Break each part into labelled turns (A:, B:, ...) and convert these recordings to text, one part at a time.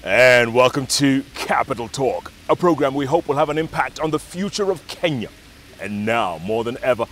A: And welcome to Capital Talk, a program we hope will have an impact on the future of Kenya. And now, more than ever,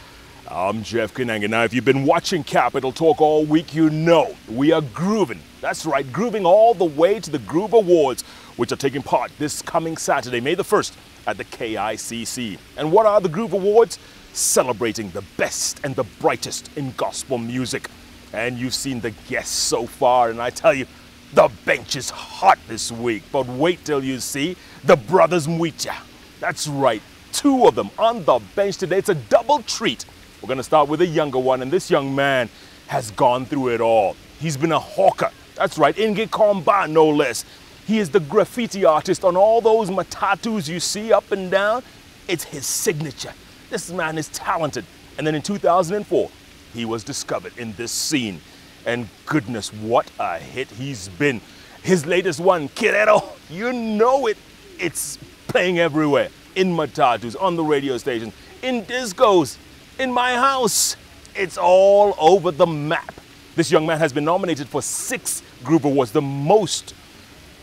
A: I'm Jeff Koinange. Now, if you've been watching Capital Talk all week, you know we are grooving. That's right, grooving all the way to the Groove Awards, which are taking part this coming Saturday, May the 1st, at the KICC. And what are the Groove Awards? Celebrating the best and the brightest in gospel music. And you've seen the guests so far, and I tell you, the bench is hot this week. But wait till you see the brothers Mwitya. That's right, two of them on the bench today. It's a double treat. We're going to start with a younger one, and this young man has gone through it all. He's been a hawker. That's right, Inge Komba, no less. He is the graffiti artist on all those matatus you see up and down. It's his signature. This man is talented. And then in 2004, he was discovered in this scene. And goodness, what a hit he's been. His latest one, Curated, you know it. It's playing everywhere. In matatus, on the radio station, in discos, in my house. It's all over the map. This young man has been nominated for 6 Groove Awards, the most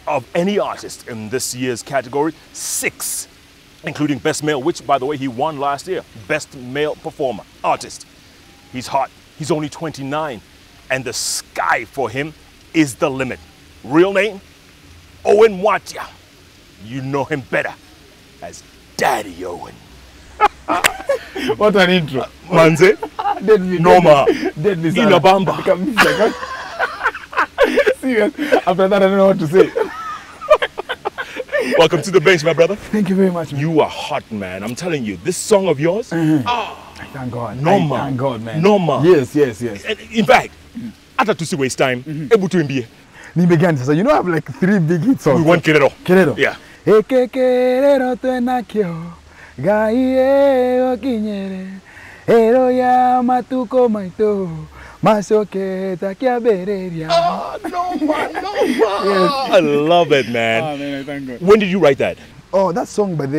A: of any artist in this year's category. 6, including Best Male, which, by the way, he won last year. Best Male Performer, Artist. He's hot. He's only 29. And the sky for him is the limit. Real name? OWEN Mwatya. You know him better as Daddy Owen.
B: What an intro.
A: Manze? Noma. Inabamba.
B: Serious. After that, I don't know what to say.
A: Welcome to the bench, my brother.
B: Thank you very much, man.
A: You are hot, man. I'm telling you, this song of yours,
B: thank God.
A: Noma.
B: Thank God, man.
A: Noma.
B: Yes.
A: In fact, after to see waste time, able to MBA.
B: Nimegan, so you know I have like 3 big hit songs.
A: We want Curated.
B: Curated.
A: Yeah.
B: Eke Curated tuenakio, gaie okinyere, ero ya matuko maito, masoke takia bereria.
A: Noma. I love it, man.
B: Oh, man, thank God.
A: When did you write that?
B: Oh, that song, but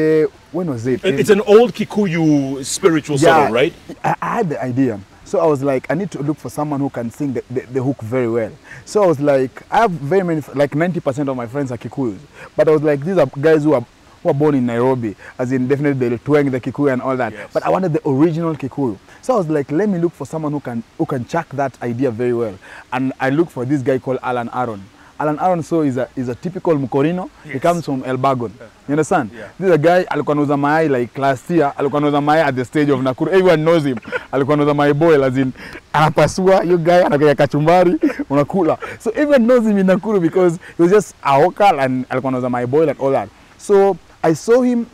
B: when was it?
A: It's an old Kikuyu spiritual song, right?
B: I had the idea. So I was like, I need to look for someone who can sing the hook very well. So I was like, I have very many, like 90% of my friends are Kikuyus. But I was like, these are guys who are born in Nairobi, as in definitely the twang, the Kikuyu and all that. Yes. But I wanted the original Kikuyu. So I was like, let me look for someone who can chuck that idea very well. And I looked for this guy called Alan Aaron. Alan Aaron so is a typical Mukorino. Yes. He comes from Elbagon. You understand? Yeah. This is a guy alikuwa anauza mayai like last year. Alikuwa anauza mayai at the stage of Nakuru. Everyone knows him. Alikuwa anauza mayai boil, as in anapasua. You guy anakaya kachumbari unakula. So everyone knows him in Nakuru because he was just a hawker and alikuwa anauza mayai boil and all that. So I saw him.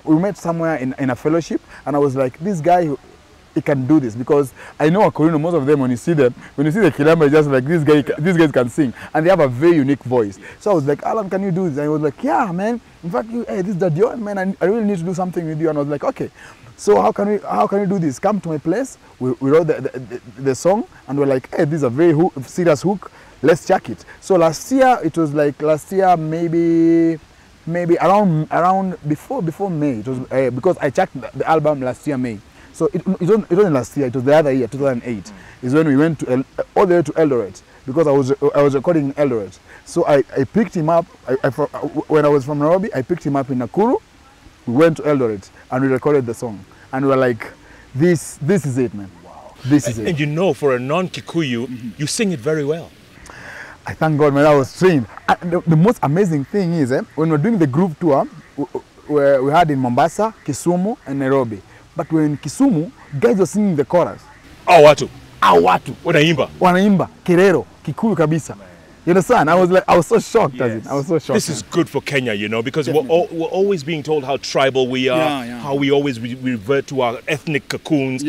B: We met somewhere in a fellowship, and I was like, this guy, he can do this, because I know Akorino, most of them, when you see the Kilamba, it's just like these guys can sing, and they have a very unique voice. So I was like, Alan, can you do this? And he was like, yeah, man. In fact, hey, this is the deal, man. I really need to do something with you. And I was like, okay. So how can we do this? Come to my place. We wrote the song, and we're like, hey, this is a very serious hook. Let's check it. So last year, maybe around before May. It was because I checked the album last year May. So it wasn't last year, it was the other year, 2008, is when we went to all the way to Eldoret, because I was recording in Eldoret. So I picked him up, when I was from Nairobi, I picked him up in Nakuru, we went to Eldoret, and we recorded the song. And we were like, this is it, man. Wow. This is it.
A: And you know, for a non-Kikuyu, you sing it very well.
B: I thank God, man, I was trained. The most amazing thing is, when we're doing the group tour, we had in Mombasa, Kisumu, and Nairobi. But when in Kisumu, guys were singing the chorus.
A: Awatu.
B: Wanaimba. Kerero. Kikuyu kabisa. You understand? I was so shocked. Yes. I was so shocked.
A: This is good for Kenya, you know, because we're always being told how tribal we are, how we always revert to our ethnic cocoons.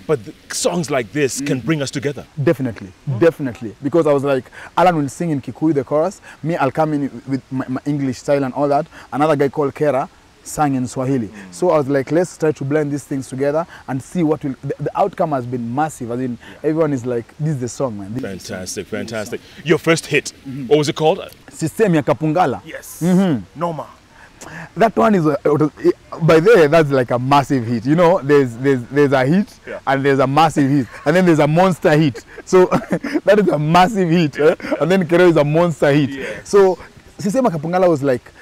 A: But songs like this can bring us together. Definitely.
B: Because I was like, Alan will sing in Kikuyu the chorus. Me, I'll come in with my English style and all that. Another guy called Kera sang in Swahili. So I was like, let's try to blend these things together and see what will. The outcome has been massive. I mean, everyone is like, this is the song, man.
A: Fantastic. Your first hit, what was it called?
B: System ya Kapungala.
A: Yes. Noma.
B: That one is, by the way, that's like a massive hit. You know, there's a hit and there's a massive hit. And then there's a monster hit. So that is a massive hit. And then Kero is a monster hit. So Sisema Kapungala was like,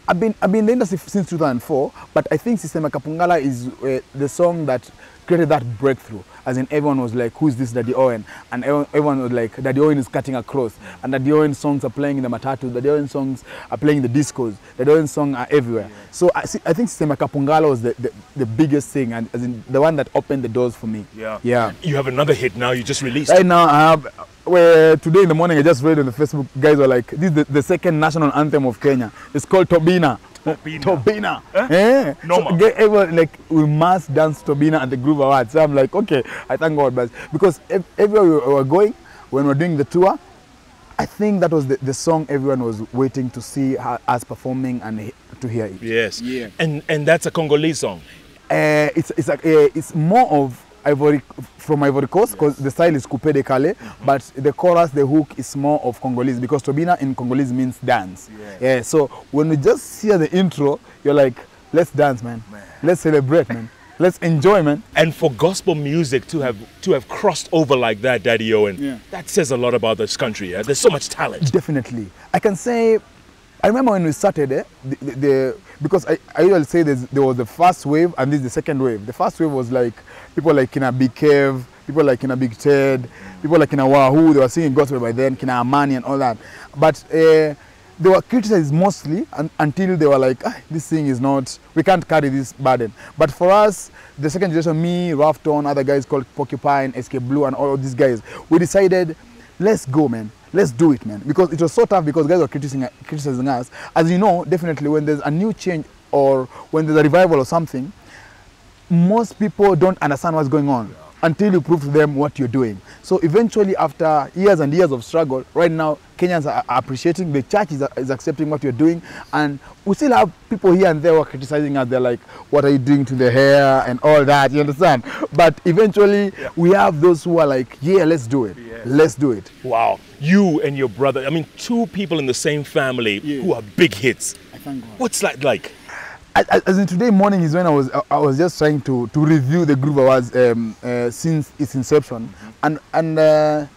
B: I've been in the industry since 2004, but I think Sisema Kapungala is the song that created that breakthrough. As in, everyone was like, who's this Daddy Owen? And everyone was like, Daddy Owen is cutting across. And Daddy Owen songs are playing in the matatu, Daddy Owen songs are playing in the discos, Daddy Owen songs are everywhere. Yeah. So I think Sisema Kapungala was the biggest thing, and as in the one that opened the doors for me. Yeah.
A: You have another hit now you just released.
B: Right now I have, today in the morning I just read on the Facebook, guys were like, this is the second national anthem of Kenya. It's called Tobina. Tobina. Yeah.
A: Normal.
B: So everyone, like, we must dance Tobina at the Groove Awards. So I'm like, okay, I thank God. But because everywhere we were going, when we were doing the tour, I think that was the song everyone was waiting to see us performing and to hear it.
A: Yes. Yeah. And that's a Congolese song.
B: It's more of from Ivory Coast, because the style is coupé décalé, but the chorus, the hook is more of Congolese, because Tobina in Congolese means dance. Yeah. So when we just hear the intro, you're like, let's dance, man. Let's celebrate, man. Let's enjoy, man.
A: And for gospel music to have crossed over like that, Daddy Owen, that says a lot about this country. There's so much talent.
B: Definitely. I can say, I remember when we started, because I usually say there was the first wave and this is the second wave. The first wave was like people like Kina Big Kev, people like Kina Big Ted, people like Kina Wahoo, they were singing gospel by then, Kina Amani and all that. But they were criticized mostly until they were like, this thing is not, we can't carry this burden. But for us, the second generation, me, RUFFTONE, other guys called Porcupine, SK Blue and all of these guys, we decided, let's go, man. Let's do it, man. Because it was so tough because guys were criticizing us. As you know, definitely when there's a new change or when there's a revival or something, most people don't understand what's going on until you prove to them what you're doing. So eventually, after years and years of struggle, right now, Kenyans are appreciating, the church is accepting what you're doing, and we still have people here and there who are criticizing us. They're like, what are you doing to the hair and all that, you understand? But eventually, we have those who are like, yeah, let's do it. Yes. Let's do it.
A: Wow. You and your brother, I mean, two people in the same family who are big hits.
B: I thank God.
A: What's that like?
B: As in today morning is when I was just trying to review the Groove Awards since its inception, and to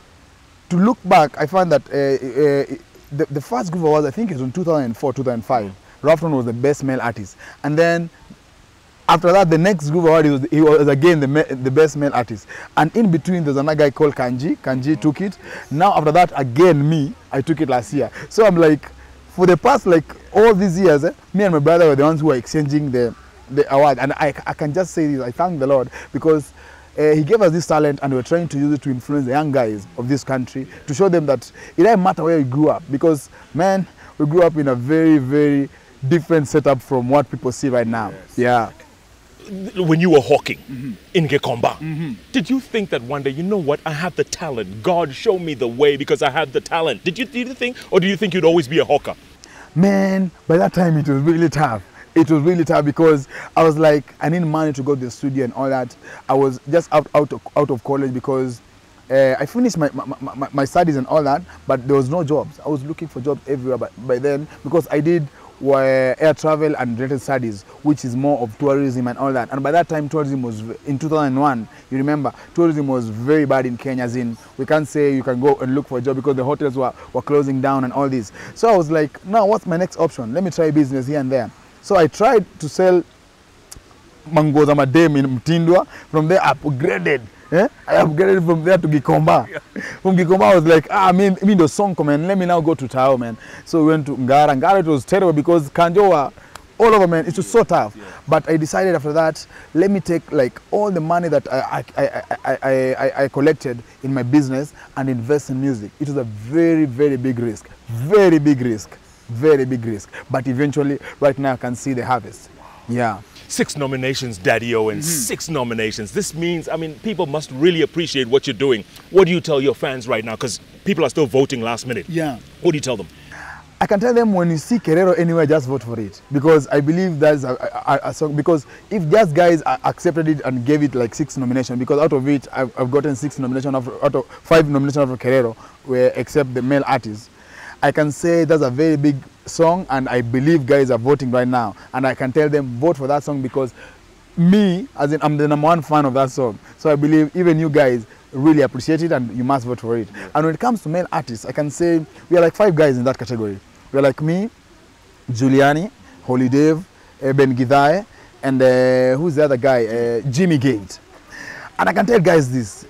B: look back, I found that the first Groove Awards, I think it was in 2004, 2005. RUFFTONE was the best male artist, and then after that, the next Groove Award, he was again the best male artist, and in between there's another guy called Kanji. Kanji took it. Now after that, again I took it last year. So I'm like, for the past all these years, me and my brother were the ones who were exchanging the award, and I can just say this, I thank the Lord, because he gave us this talent and we're trying to use it to influence the young guys of this country, to show them that it doesn't matter where you grew up, because man, we grew up in a very, very different setup from what people see right now. Yes. Yeah.
A: When you were hawking in Gekomba, did you think that one day, you know what, I have the talent, God show me the way because I have the talent? Did you think, or do you think you'd always be a hawker?
B: Man, by that time it was really tough. It was really tough because I was like, I need money to go to the studio and all that. I was just out of college because I finished my studies and all that, but there was no jobs. I was looking for jobs everywhere by then, because I did air travel and related studies, which is more of tourism and all that. And by that time, tourism was, in 2001, you remember, tourism was very bad in Kenya, as in, we can't say you can go and look for a job because the hotels were closing down and all this. So I was like, now what's my next option? Let me try business here and there. So I tried to sell mangoes and madem in Mtindwa. From there, I upgraded. I upgraded from there to Gikomba. From Gikomba, I was like, I mean the song, man, let me now go to Tao, man. So we went to Ngara. Ngara, it was terrible because Kanjoa, all over, man, it was so tough. Yeah. But I decided after that, let me take all the money that I collected in my business and invest in music. It was a very, very big risk. Very big risk. Very big risk. But eventually, right now, I can see the harvest. Yeah.
A: 6 nominations, Daddy Owen, 6 nominations. This means, I mean, people must really appreciate what you're doing. What do you tell your fans right now? Because people are still voting last minute.
B: Yeah.
A: What do you tell them?
B: I can tell them, when you see Kerero anywhere, just vote for it. Because I believe that's a song. Because if just guys accepted it and gave it 6 nominations, because out of it, I've gotten 6 nominations out of 5 nominations for Kerero, except the male artists. I can say that's a very big song, and I believe guys are voting right now. And I can tell them, vote for that song, because me, as in, I'm the #1 fan of that song. So I believe even you guys really appreciate it and you must vote for it. And when it comes to male artists, I can say we are 5 guys in that category. We're like me, Giuliani, Holy Dave, Ben Gidhae, and who's the other guy? Jimmy Gate. And I can tell guys this.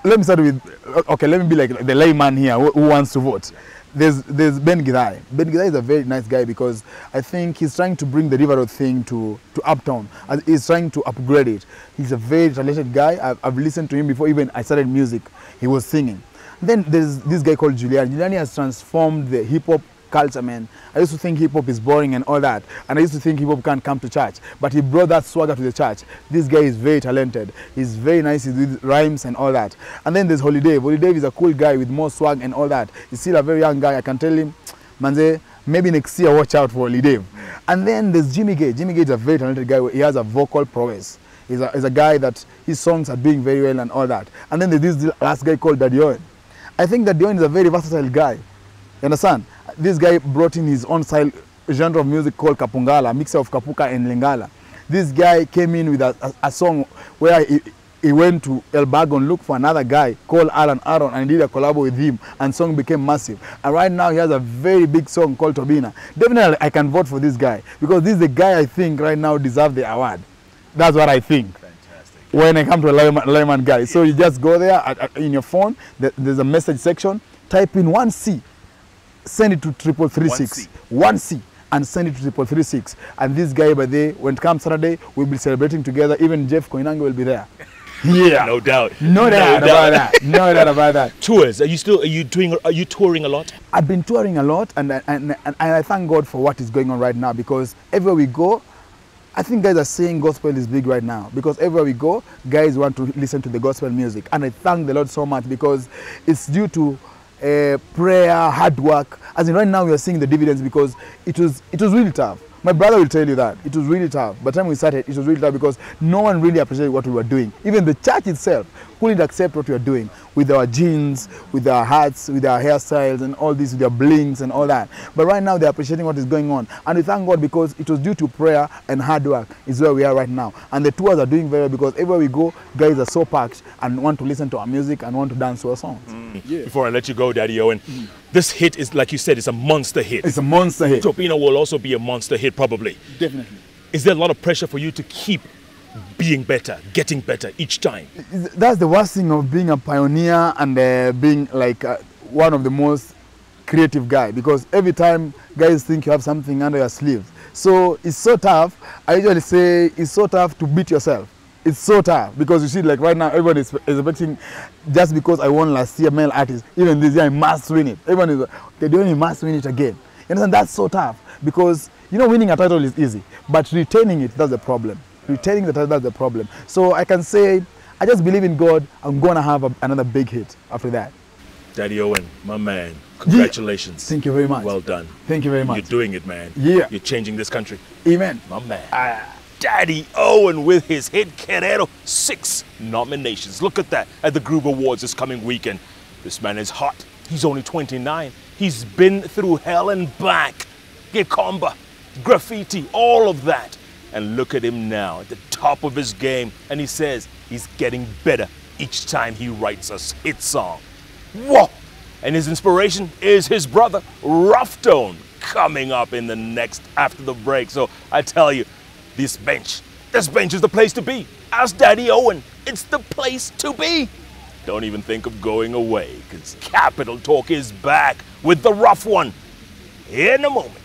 B: Let me start with, okay, let me be like the layman here who wants to vote. There's Ben Gidhae. Ben Gidhae is a very nice guy because I think he's trying to bring the River Road thing to Uptown. He's trying to upgrade it. He's a very talented guy. I've listened to him before even I started music. He was singing. Then there's this guy called Giuliani. Giuliani has transformed the hip-hop culture, man. I used to think hip-hop is boring and all that. And I used to think hip-hop can't come to church. But he brought that swagger to the church. This guy is very talented. He's very nice. He does rhymes and all that. And then there's Holy Dave. Holy Dave is a cool guy with more swag and all that. He's still a very young guy. I can tell him, Manze, maybe next year watch out for Holy Dave. And then there's Jimmy Gate. Jimmy Gate is a very talented guy. He has a vocal prowess. He's a guy that his songs are doing very well and all that. And then there's this last guy called Daddy Owen. I think Daddy Owen is a very versatile guy. You understand? This guy brought in his own style genre of music called Kapungala, a mixture of Kapuka and Lingala. This guy came in with a song where he went to El Bago and looked for another guy called Alan Aaron and did a collab with him, and song became massive. And right now he has a very big song called Tobina. Definitely I can vote for this guy because this is the guy I think right now deserves the award. That's what I think.
A: Fantastic.
B: When I come to a layman guy. So you just go there in your phone, there's a message section, type in 1C. Send it to 3336. 1C. And send it to 3336. And this guy, by the way, when it comes Saturday, we'll be celebrating together. Even Jeff Koinange will be there. Yeah.
A: No doubt.
B: No doubt about that. No doubt about that.
A: Tours. Are you touring a lot?
B: I've been touring a lot, and I thank God for what is going on right now, because everywhere we go, I think guys are saying gospel is big right now, because everywhere we go, guys want to listen to the gospel music. And I thank the Lord so much, because it's due to prayer, hard work. As in right now we are seeing the dividends, because it was really tough. My brother will tell you that it was really tough. By the time we started, it was really tough because no one really appreciated what we were doing. Even the church itself couldn't accept what we were doing with our jeans, with our hats, with our hairstyles and all this, with their blings and all that. But right now they're appreciating what is going on. And we thank God, because it was due to prayer and hard work is where we are right now. And the tours are doing very well, because everywhere we go, guys are so packed and want to listen to our music and want to dance to our songs.
A: Yeah. Before I let you go, Daddy Owen, this hit is, like you said, it's a monster hit.
B: It's a monster hit.
A: Tobina will also be a monster hit, probably.
B: Definitely.
A: Is there a lot of pressure for you to keep being better, getting better each time?
B: That's the worst thing of being a pioneer and being like one of the most creative guy, because every time guys think you have something under your sleeves. So it's so tough. I usually say it's so tough to beat yourself. It's so tough, because you see, like right now, everyone is expecting, just because I won last year male artist, even this year I must win it. Everyone is, okay, they only must win it again. You understand? That's so tough, because you know, winning a title is easy, but retaining it, that's the problem. Retaining the title, that's the problem. So I can say, I just believe in God. I'm gonna have another big hit after that.
A: Daddy Owen, my man, congratulations.
B: Yeah. Thank you very much.
A: Well done.
B: Thank you very much.
A: You're doing it, man.
B: Yeah.
A: You're changing this country.
B: Amen.
A: My man. Daddy Owen with his hit Queredo. 6 nominations. Look at that at the Groove Awards this coming weekend. This man is hot. He's only 29. He's been through hell and back. Gecomba, graffiti, all of that. And look at him now at the top of his game. And he says he's getting better each time he writes a hit song. Whoa! And his inspiration is his brother, RUFFTONE, coming up in the next after the break. So I tell you, this bench is the place to be. Ask Daddy Owen, it's the place to be. Don't even think of going away, because Capital Talk is back with the rough one in a moment.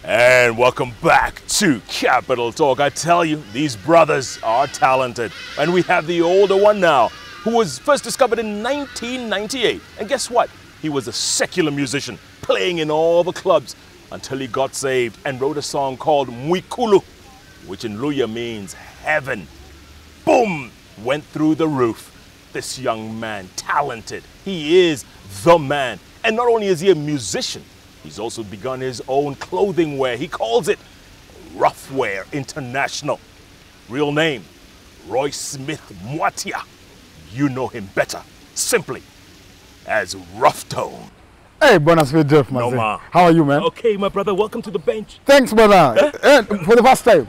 A: And welcome back to Capital Talk. I tell you, these brothers are talented. And we have the older one now, who was first discovered in 1998. And guess what? He was a secular musician, playing in all the clubs until he got saved and wrote a song called Mwikulu, which in Luya means heaven. Boom! Went through the roof. This young man, talented. He is the man. And not only is he a musician, he's also begun his own clothing wear. He calls it Roughwear International. Real name, Roy Smith Mwatia. You know him better, simply as RUFFTONE.
B: Hey, bonus with Jeff, man.
A: No,
B: how are you, man?
A: Okay, my brother, welcome to the bench.
B: Thanks, brother. For the first time.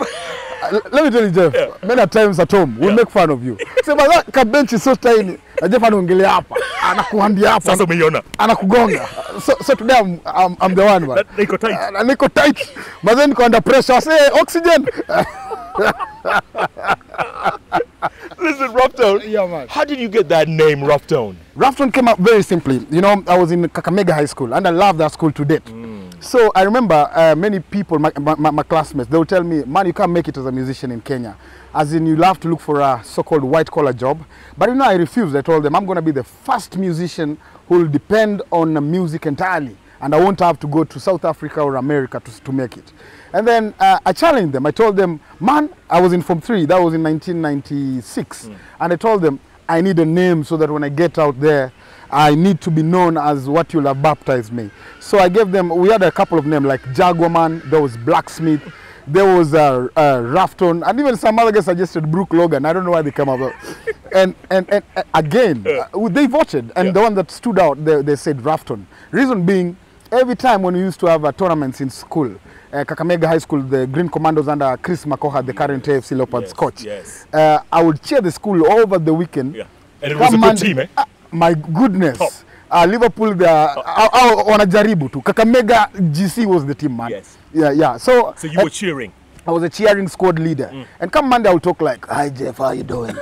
B: Let me tell you, Jeff, many times at home, we make fun of you. Say, but that bench is so tiny. Jeff anaongelea hapa, anakuambia hapa.
A: Sasa umeiona.
B: Anakugonga. So today I'm the one, man.
A: Niko tight.
B: Niko tight. But then niko under pressure. I say, oxygen.
A: Listen, RUFFTONE.
B: Yeah, man.
A: How did you get that name, RUFFTONE?
B: RUFFTONE came up very simply. You know, I was in Kakamega High School, and I love that school to date. So I remember many people, my classmates, they would tell me, man, you can't make it as a musician in Kenya. As in, you'll have to look for a so-called white-collar job. But you know, I refused. I told them, I'm going to be the first musician who will depend on music entirely. And I won't have to go to South Africa or America to make it. And then I challenged them. I told them, man, I was in Form 3. That was in 1996. And I told them, I need a name so that when I get out there, I need to be known as what you'll have baptized me. So I gave them, we had a couple of names like Jaguarman, there was Blacksmith, there was RUFFTONE, and even some other guys suggested Brooke Logan. I don't know why they came up with. And again, they voted, and the one that stood out, they said RUFFTONE. Reason being, every time when we used to have tournaments in school, Kakamega High School, the Green Commandos under Chris Makoha, the current AFC Leopards coach, I would cheer the school over the weekend.
A: And it was a good team, eh?
B: My goodness. Liverpool, wanajaribu tu. Kakamega GC was the team, man.
A: Yes.
B: Yeah. So
A: you were cheering?
B: I was a cheering squad leader. And come Monday, I would talk like, hi, Jeff, how you doing?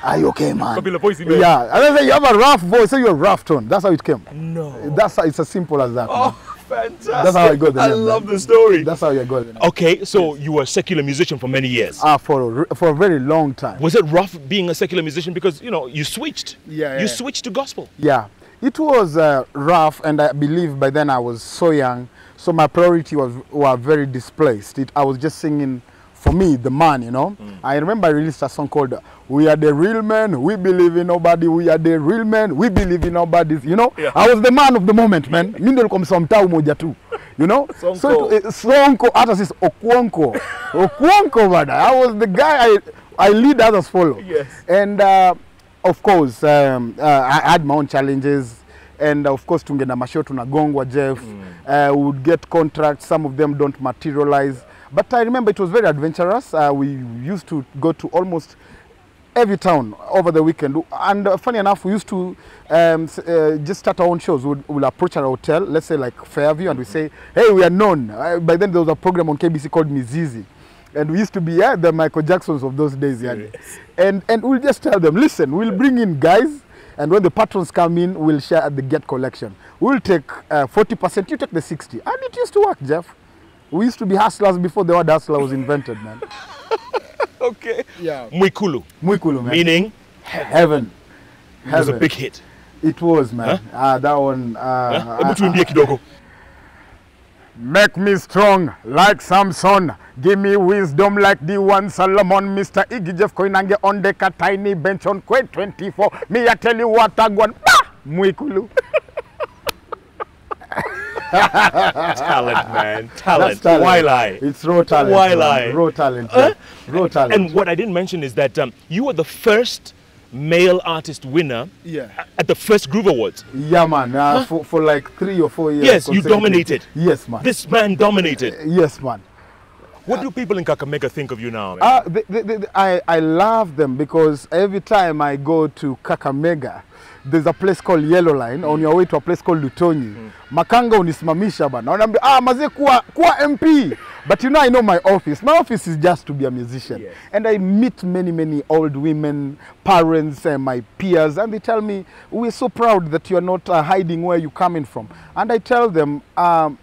B: Are you okay, man? Yeah. And then say, you have a rough voice, so you're RUFFTONE. That's how it came.
A: No.
B: It's as simple as that.
A: Oh, fantastic.
B: That's how I got the name.
A: I love the story.
B: That's how I got the name.
A: Okay, so you were a secular musician for many years.
B: For a very long time.
A: Was it rough being a secular musician because, you know, you switched? You switched to gospel.
B: Yeah. It was rough, and I believe by then I was so young, so my priority were very displaced. I was just singing, for me, the man, you know. I remember I released a song called We Are the Real Men, We Believe in Nobody, We Are the Real Men, We Believe in Nobody, you know. I was the man of the moment, man. Mimi ndio nilikuwa msomtao moja tu, you know. Sonko, hata sisi Okwonko, brother. I was the guy I lead, others follow. Yes. And of course, I had my own challenges, and of course, tungenda masho tunagongwa, Jeff. We would get contracts, some of them don't materialize. But I remember it was very adventurous. We used to go to almost every town over the weekend. And funny enough, we used to just start our own shows. We'll approach our hotel, let's say like Fairview, and we say, hey, we are known. By then, there was a program on KBC called Mizizi. And we used to be the Michael Jacksons of those days. Yes. And we'll just tell them, listen, we'll bring in guys, and when the patrons come in, we'll share at the get collection. We'll take 40%, you take the 60%. And it used to work, Jeff. We used to be hustlers before the word hustler was invented, man.
A: Okay.
B: Yeah.
A: Mwikulu,
B: man.
A: Meaning?
B: Heaven.
A: It was a big hit.
B: It was, man. That one. Make me strong like Samson. Give me wisdom like the one Solomon. Mr. Iggy Jeff Koinange on the tiny bench on Quake 24. Me, I tell you what I want. Mwikulu.
A: Talent, man. Talent. Why lie?
B: It's raw talent.
A: Why lie?
B: Raw talent. Raw talent.
A: And what I didn't mention is that you were the first male artist winner at the first Groove Awards.
B: Yeah, man. For like 3 or 4 years.
A: Yes, you dominated.
B: Yes, man.
A: This man dominated.
B: Yes, man.
A: What do people in Kakamega think of you now, man?
B: I love them because every time I go to Kakamega, there's a place called Yellow Line on your way to a place called Lutonyi. Makanga unisimamisha bana. Wanambia, maze kuwa MP. But you know, I know my office. My office is just to be a musician. Yes. And I meet many old women, parents, and my peers, and they tell me, we're so proud that you're not hiding where you're coming from. And I tell them,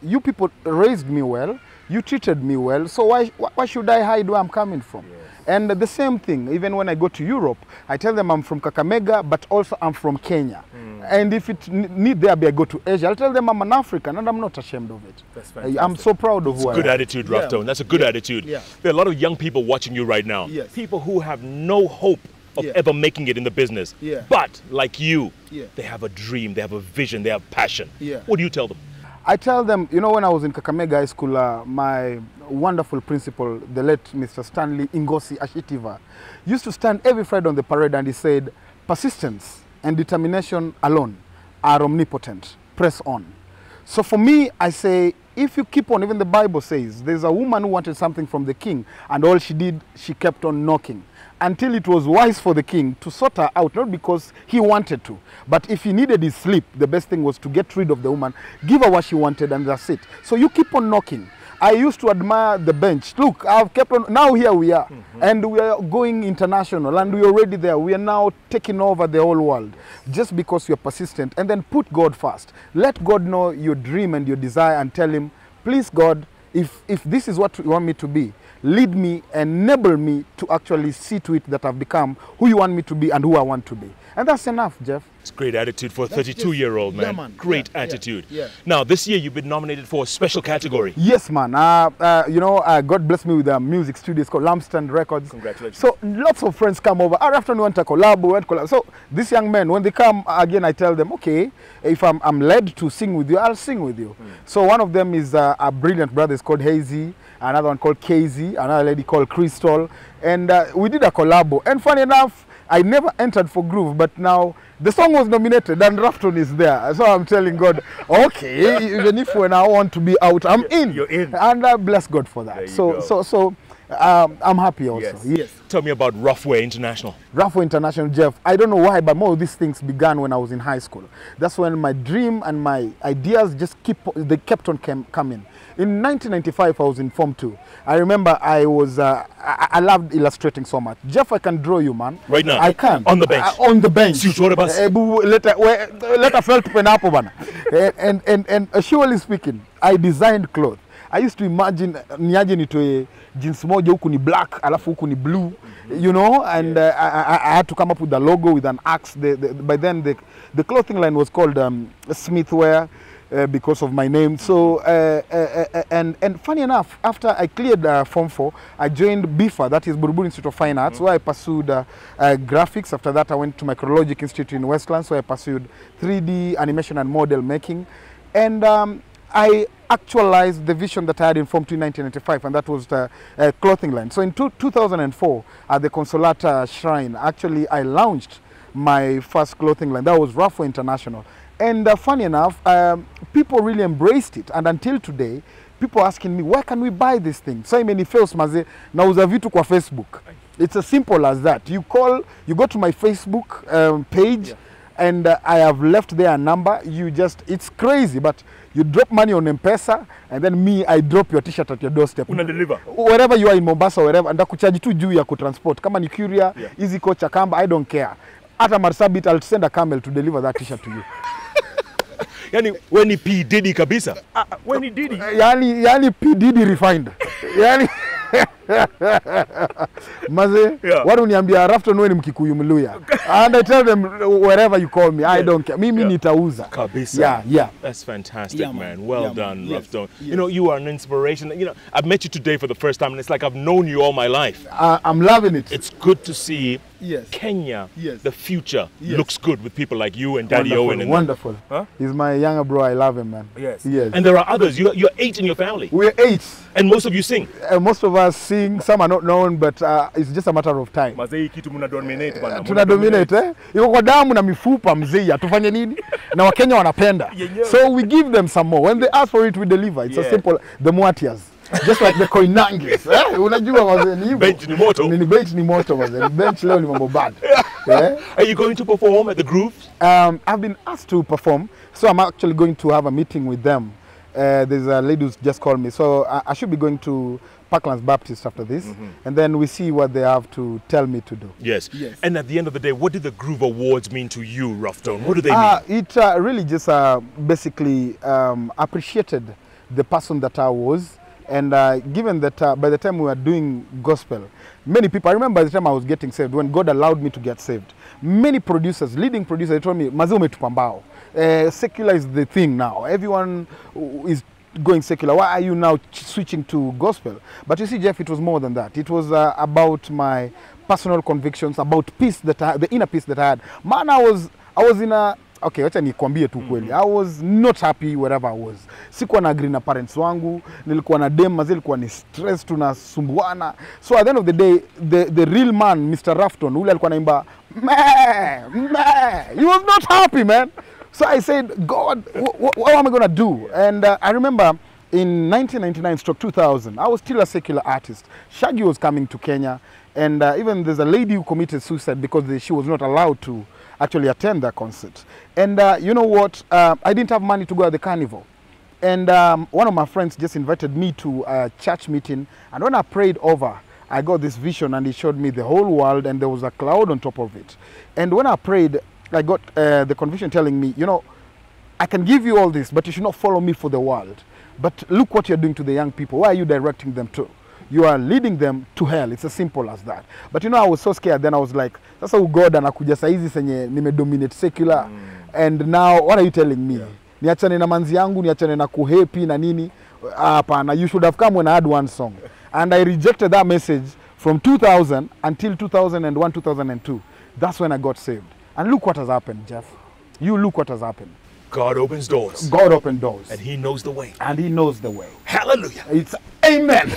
B: you people raised me well, you treated me well, so why should I hide where I'm coming from? Yes. And the same thing, even when I go to Europe, I tell them I'm from Kakamega, but also I'm from Kenya. And if it need there be, I go to Asia, I'll tell them I'm an African, and I'm not ashamed of it. That's fantastic. I'm so proud of who I am.
A: Good attitude, RUFFTONE. That's a good attitude. Yeah. There are a lot of young people watching you right now. Yes. People who have no hope of ever making it in the business. Yeah. But, like you, they have a dream, they have a vision, they have passion. Yeah. What do you tell them?
B: I tell them, you know, when I was in Kakamega High School, my wonderful principal, the late Mr. Stanley Ingosi Ashitiva, used to stand every Friday on the parade, and he said, persistence and determination alone are omnipotent. Press on. So for me, I say, if you keep on, even the Bible says, there's a woman who wanted something from the king, and all she did, she kept on knocking until it was wise for the king to sort her out, not because he wanted to, but if he needed his sleep, the best thing was to get rid of the woman, give her what she wanted, and that's it. So you keep on knocking. I used to admire the bench. Look, I've kept on, now here we are, and we are going international, and we're already there. We are now taking over the whole world, just because you're persistent, and then put God first. Let God know your dream and your desire, and tell him, please God, if this is what you want me to be, lead me, enable me to actually see to it that I've become who you want me to be and who I want to be. And that's enough, Jeff.
A: It's great attitude for a 32-year-old man.
B: Yeah, man.
A: Great attitude. Now, this year you've been nominated for a special category.
B: Yes, man. You know, God bless me with a music studio. It's called Lampstand Records.
A: Congratulations.
B: So lots of friends come over. After we want to collab, So these young men, when they come, again, I tell them, okay, if I'm led to sing with you, I'll sing with you. So one of them is a brilliant brother. It's called Hazy. Another one called Casey. Another lady called Crystal. And we did a collab. And funny enough, I never entered for Groove, but now the song was nominated and RUFFTONE is there. So I'm telling God, okay, even if when I want to be out, I'm in.
A: You're in.
B: And I bless God for that. So I'm happy also. Yes.
A: Tell me about RUFFTONE International.
B: RUFFTONE International, Jeff. I don't know why, but more of these things began when I was in high school. That's when my dream and my ideas kept on coming. In 1995, I was in Form 2. I remember I loved illustrating so much. Jeff, I can draw you, man.
A: Right now?
B: I can.
A: On the bench?
B: On the bench.
A: Let
B: us felt penapo, bana. And surely speaking, I designed clothes. I used to imagine niaje nitoe jeans moja huku ni black alafu huku ni blue, you know, and I had to come up with the logo with an axe. By then the clothing line was called Smithwear because of my name. So and funny enough, after I cleared Form 4, I joined BIFA, that is Buruburu Institute of Fine Arts, where I pursued graphics. After that, I went to Micrologic Institute in Westlands, where I pursued 3D animation and model making, and I actualized the vision that I had in Form 2 in 1995, and that was the clothing line. So in 2004, at the Consolata Shrine, actually I launched my first clothing line. That was RUFFTONE International. And funny enough, people really embraced it. And until today, people asking me, where can we buy this thing? So many fails, maze, nauza vitu kwa Facebook. It's as simple as that. You go to my Facebook page, and I have left there a number. It's crazy, but you drop money on M-Pesa, and then me, I drop your t-shirt at your doorstep.
A: Una deliver?
B: Wherever you are in Mombasa, wherever, and kuchaji tu juu ya kutransport. Kama ni Curia, Easy Coach, Akamba, I don't care. At a Marsabit, I'll send a camel to deliver that t-shirt to you.
A: Yani, when he P. Diddy kabisa? When he Diddy?
B: Yani P. Diddy refined. Yani... Maze, watu uniambia RUFFTONE wewe ni Mkikuyu Mluya. And I tell them, wherever you call me, I don't care. Mimi nitauza.
A: Kabisa. That's fantastic, man. Well done, RUFFTONE. You know, you are an inspiration. You know, I've met you today for the first time, and it's like I've known you all my life.
B: I'm loving it.
A: It's good to see Kenya, the future, looks good with people like you and Daddy Owen.
B: Wonderful. Huh? He's my younger bro. I love him, man.
A: Yes. And there are others. You're 8 in your family.
B: We're 8.
A: And most of you sing.
B: Most of us sing. Some are not known, but it's just a matter of time. Tuna dominate, eh? Iko kwa damu na mifupa mzee, tufanye nini? Na Wakenya wanapenda. So we give them some more. When they ask for it, we deliver. It's a simple, the Mwatias. Just like the Koinanges. Unajua wazee ni hivyo.
A: Bench ni moto.
B: Ni bench ni moto wazee. Bench leo ni mambo bad.
A: Are you going to perform at the Groove?
B: I've been asked to perform, so I'm actually going to have a meeting with them. There's a lady who's just called me, so I should be going to Parklands Baptist after this, and then we see what they have to tell me to do.
A: Yes. And at the end of the day, what did the Groove Awards mean to you, RUFFTONE? What do they mean?
B: It really just basically appreciated the person that I was, and given that by the time we were doing gospel, many people, I remember by the time I was getting saved, when God allowed me to get saved, many producers, leading producers, they told me, Mazi umetupambao. Secular is the thing now. Everyone is going secular. Why are you now switching to gospel? But you see, Jeff, it was more than that. It was about my personal convictions, about peace the inner peace that I had. Man, I was in a... Okay, wacha nikwambie tu kweli. I was not happy wherever I was. Sikuwa na agree na parents wangu, nilikuwa na dem, mazi nilikuwa ni stress, tunasumbuana. So at the end of the day, the real man, Mr. RUFFTONE, ule alikuwa naimba, he was not happy, man. So I said, God, what am I going to do? And I remember in 1999/2000, I was still a secular artist. Shaggy was coming to Kenya, and even there's a lady who committed suicide because she was not allowed to actually attend that concert. And you know what? I didn't have money to go at the carnival. And one of my friends just invited me to a church meeting. And when I prayed over, I got this vision, and he showed me the whole world, and there was a cloud on top of it. And when I prayed, I got the conviction telling me, you know, I can give you all this, but you should not follow me for the world. But look what you're doing to the young people. Where are you directing them to? You are leading them to hell. It's as simple as that. But you know, I was so scared. Then I was like, that's how God anakuja saizi senye nimedominate secular. And now, what are you telling me? Niachane na manzi yangu, niachane na kuhepi na nini? Hapana, you should have come when I had one song. And I rejected that message from 2000 until 2001, 2002. That's when I got saved. And look what has happened, Jeff. You look what has happened.
A: God opens doors.
B: God opened doors.
A: And he knows the way.
B: And he knows the way.
A: Hallelujah.
B: It's amen.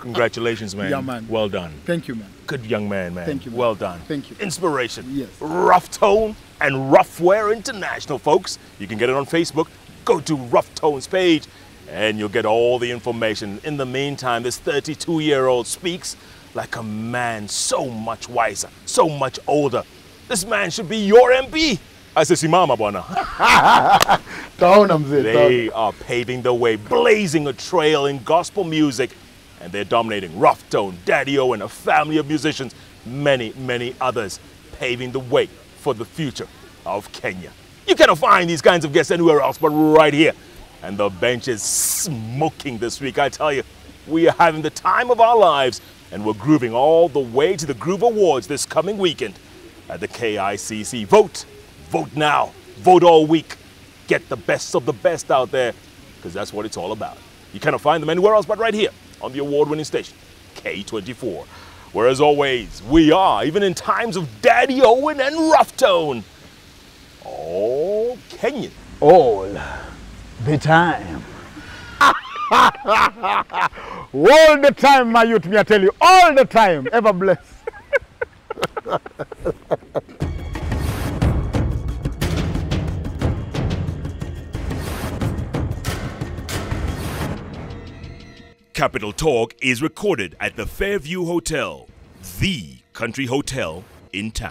A: Congratulations, man.
B: Yeah, man.
A: Well done.
B: Thank you, man.
A: Good young man, man.
B: Thank you, man.
A: Well done.
B: Thank you.
A: Inspiration.
B: Yes.
A: RUFFTONE and Ruffwear International, folks. You can get it on Facebook. Go to RUFFTONE's page and you'll get all the information. In the meantime, this 32-year-old speaks like a man so much wiser, so much older. This man should be your MP. Asisimama bwana. They are paving the way, blazing a trail in gospel music, and they're dominating. RUFFTONE, Daddy Owen, a family of musicians, many, many others, paving the way for the future of Kenya. You cannot find these kinds of guests anywhere else but right here. And the bench is smoking this week, I tell you. We are having the time of our lives, and we're grooving all the way to the Groove Awards this coming weekend at the KICC. Vote. Vote now. Vote all week. Get the best of the best out there, because that's what it's all about. You cannot find them anywhere else but right here on the award-winning station, K24. Where, as always, we are, even in times of Daddy Owen and RUFFTONE, all Kenyan.
B: All the time. All the time, my youth, me I tell you, all the time. Ever blessed.
A: Capital Talk is recorded at the Fairview Hotel, the country hotel in town.